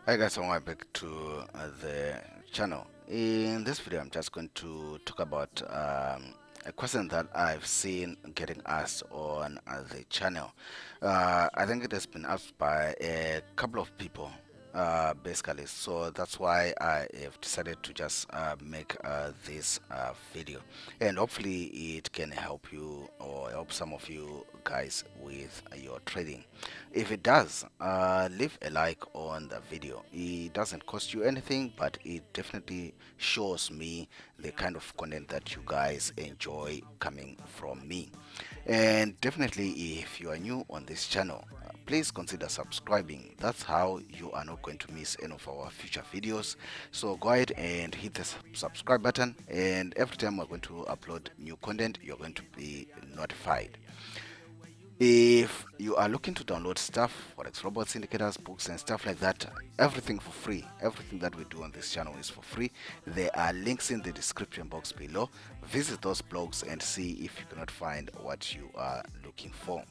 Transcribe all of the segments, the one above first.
Hi guys, welcome back to the channel. In this video, I'm just going to talk about a question that I've seen getting asked on the channel. I think it has been asked by a couple of people, basically. So that's why I have decided to just make this video, and hopefully it can help you or help some of you guys with your trading. If it does, leave a like on the video. It doesn't cost you anything, but it definitely shows me the kind of content that you guys enjoy coming from me. And definitely, if you are new on this channel, please consider subscribing. That's how you are not going to miss any of our future videos. So go ahead and hit the subscribe button, and every time we're going to upload new content, you're going to be notified. If you are looking to download stuff, Forex robots, indicators, books, and stuff like that, everything for free. Everything that we do on this channel is for free. There are links in the description box below. Visit those blogs and see if you cannot find what you are looking for.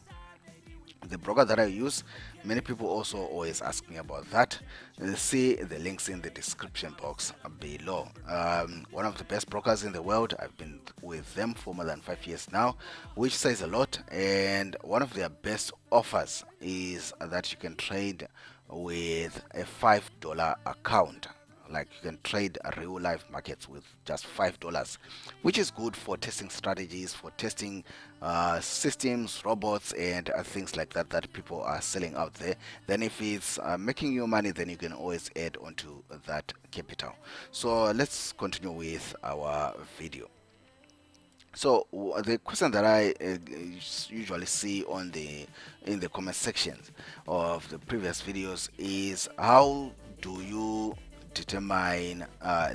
The broker that I use, many people also always ask me about that. See the links in the description box below. One of the best brokers in the world. I've been with them for more than 5 years now, which says a lot. And one of their best offers is that you can trade with a $5 account. Like you can trade real life markets with just $5, which is good for testing strategies, for testing systems, robots, and things like that that people are selling out there. Then if it's making you money, then you can always add onto that capital. So let's continue with our video. So the question that I usually see on the in the comment sections of the previous videos is, how do you determine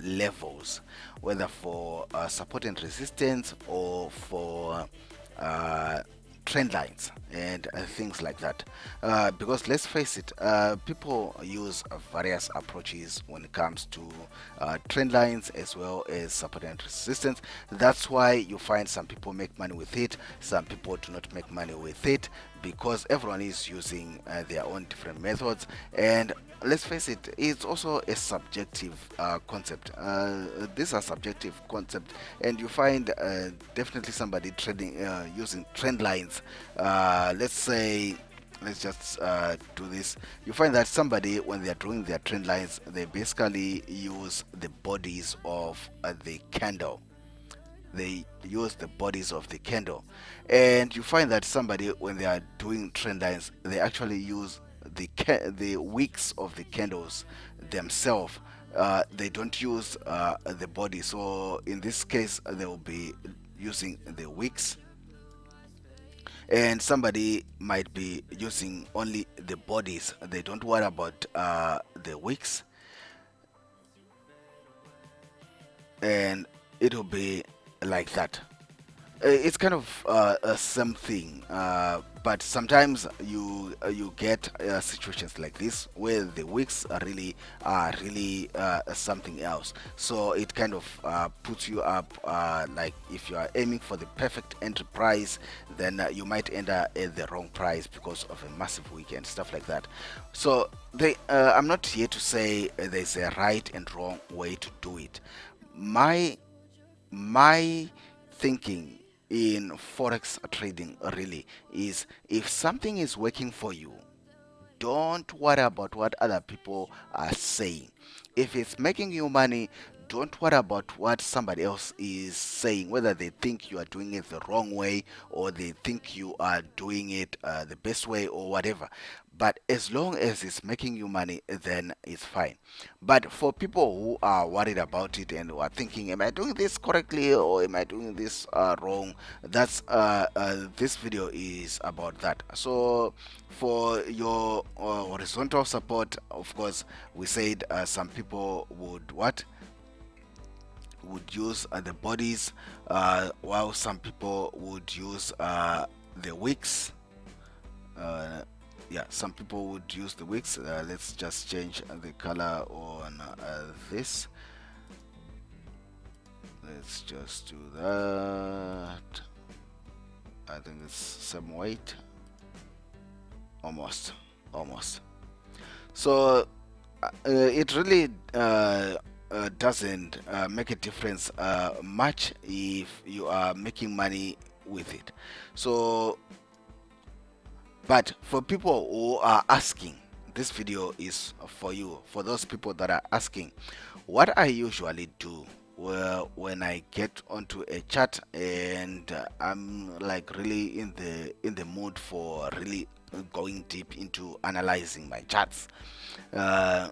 levels, whether for support and resistance or for uh, trend lines and things like that, because let's face it, people use various approaches when it comes to trend lines as well as support and resistance. That's why you find some people make money with it, some people do not make money with it, because everyone is using their own different methods. And let's face it, it's also a subjective concept. These are subjective concepts, and you find definitely somebody trading using trend lines. Let's say, let's just do this. You find that somebody, when they are drawing their trend lines, they basically use the bodies of the candle. They use the bodies of the candle. And you find that somebody, when they are doing trend lines, they actually use the wicks of the candles themselves. They don't use the body. So in this case, they will be using the wicks, and somebody might be using only the bodies. They don't worry about the wicks, and it will be like that. It's kind of a same thing, but sometimes you get situations like this where the wicks are really something else. So it kind of puts you up, like if you are aiming for the perfect entry price, then you might end up at the wrong price because of a massive wick and stuff like that. So I'm not here to say there's a right and wrong way to do it. My my thinking in forex trading really is, if something is working for you, don't worry about what other people are saying. If it's making you money, don't worry about what somebody else is saying, whether they think you are doing it the wrong way or they think you are doing it the best way or whatever. But as long as it's making you money, then it's fine. But for people who are worried about it and who are thinking, am I doing this correctly or am I doing this wrong? That's this video is about that. So for your horizontal support, of course, we said some people would use the bodies, while some people would use the wicks. uh, yeah, some people would use the wicks. Let's just change the color on this. Let's just do that. I think it's some weight, almost. So it really doesn't make a difference much if you are making money with it. So, but for people who are asking, this video is for you. For those people that are asking, what I usually do, well, when I get onto a chart and I'm like really in the mood for really going deep into analyzing my charts, uh,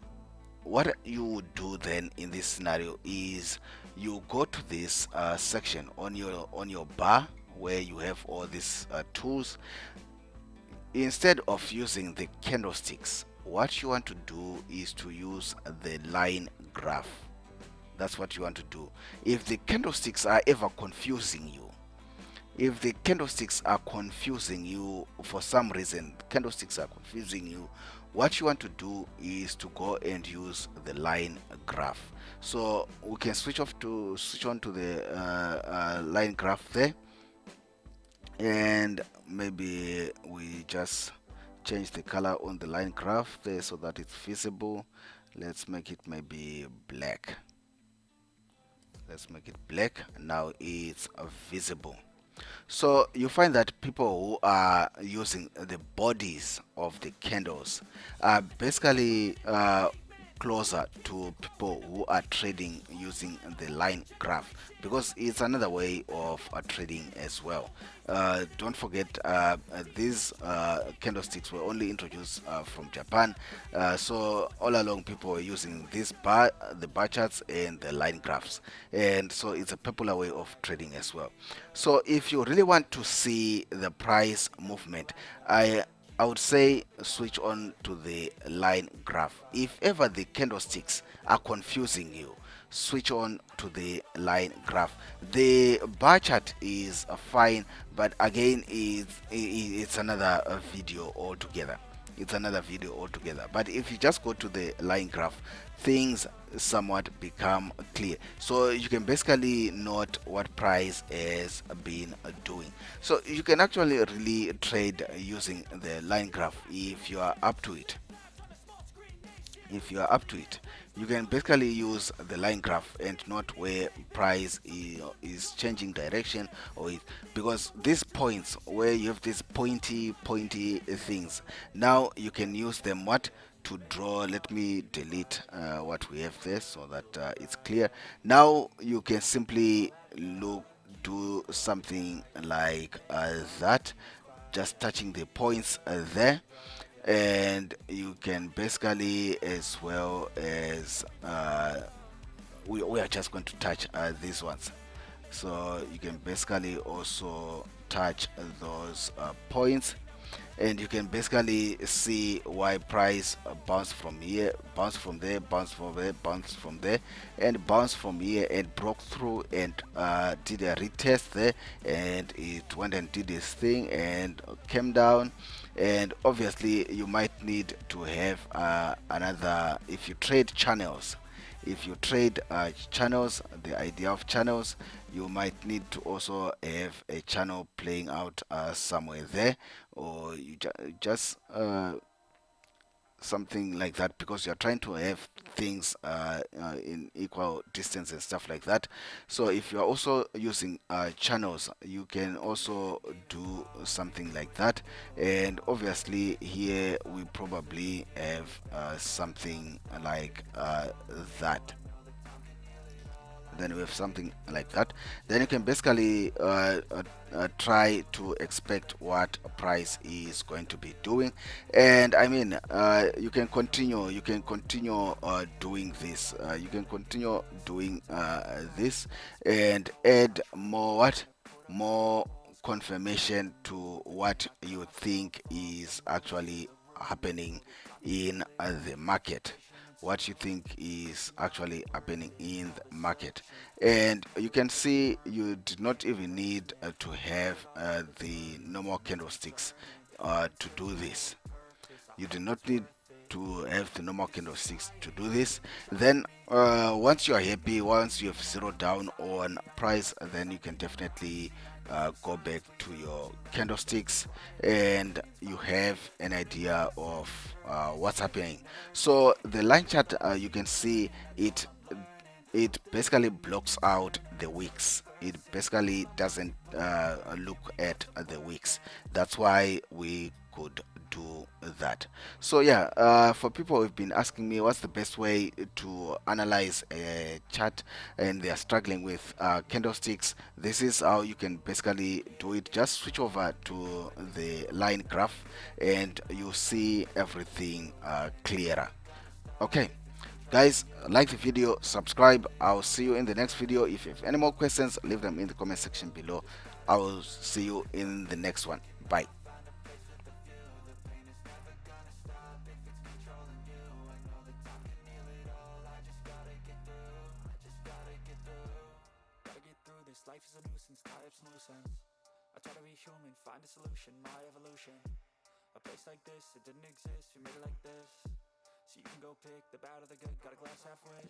what you would do then in this scenario is you go to this section on your bar where you have all these tools. Instead of using the candlesticks, what you want to do is to use the line graph. That's what you want to do. If the candlesticks are ever confusing you, if the candlesticks are confusing you for some reason, candlesticks are confusing you, what you want to do is to go and use the line graph. So we can switch on to the line graph there, and maybe we just change the color on the line graph there so that it's visible. Let's make it maybe black. Let's make it black. Now it's visible. So you find that people who are using the bodies of the candles are basically closer to people who are trading using the line graph, because it's another way of trading as well. Don't forget, these candlesticks were only introduced from Japan, so all along people were using the bar charts and the line graphs, and so it's a popular way of trading as well. So if you really want to see the price movement, I would say switch on to the line graph. If ever the candlesticks are confusing you, switch on to the line graph. The bar chart is fine, but again, it's another video altogether. It's another video altogether. But if you just go to the line graph, things somewhat become clear. So you can basically note what price has been doing. So you can actually really trade using the line graph if you are up to it. If you are up to it, you can basically use the line graph and note where price is changing direction, or because these points where you have these pointy things, now you can use them what to draw. Let me delete what we have there so that it's clear. Now you can simply do something like that, just touching the points there, and you can basically, as well as we are just going to touch these ones. So you can basically also touch those points, and you can basically see why price bounced from here, bounced from there, bounced from there, bounced from there, and bounced from here and broke through and did a retest there, and it went and did this thing and came down. And obviously you might need to have another, if you trade channels, if you trade channels, the idea of channels, you might need to also have a channel playing out somewhere there, or you just something like that, because you're trying to have things in equal distance and stuff like that. So if you're also using channels, you can also do something like that. And obviously here we probably have something like that. Then we have something like that. Then you can basically try to expect what price is going to be doing. And I mean, you can continue doing this, you can continue doing this, and add more confirmation to what you think is actually happening in the market, what you think is actually happening in the market. And you can see you do not even need to have the normal candlesticks to do this. You do not need to have the normal candlesticks to do this. Then once you are happy, once you have zeroed down on price, then you can definitely go back to your candlesticks, and you have an idea of what's happening. So the line chart, you can see it basically blocks out the wicks. It basically doesn't look at the wicks. That's why we could do that. So yeah, for people who've been asking me what's the best way to analyze a chart and they are struggling with candlesticks, this is how you can basically do it. Just switch over to the line graph and you see everything clearer. Okay, guys, like the video, subscribe. I'll see you in the next video. If you have any more questions, leave them in the comment section below. I will see you in the next one. Bye. Life is a nuisance, tie up some loose ends. I try to be human, find a solution, my evolution. A place like this, it didn't exist, we made it like this. So you can go pick the bad or the good, got a glass halfway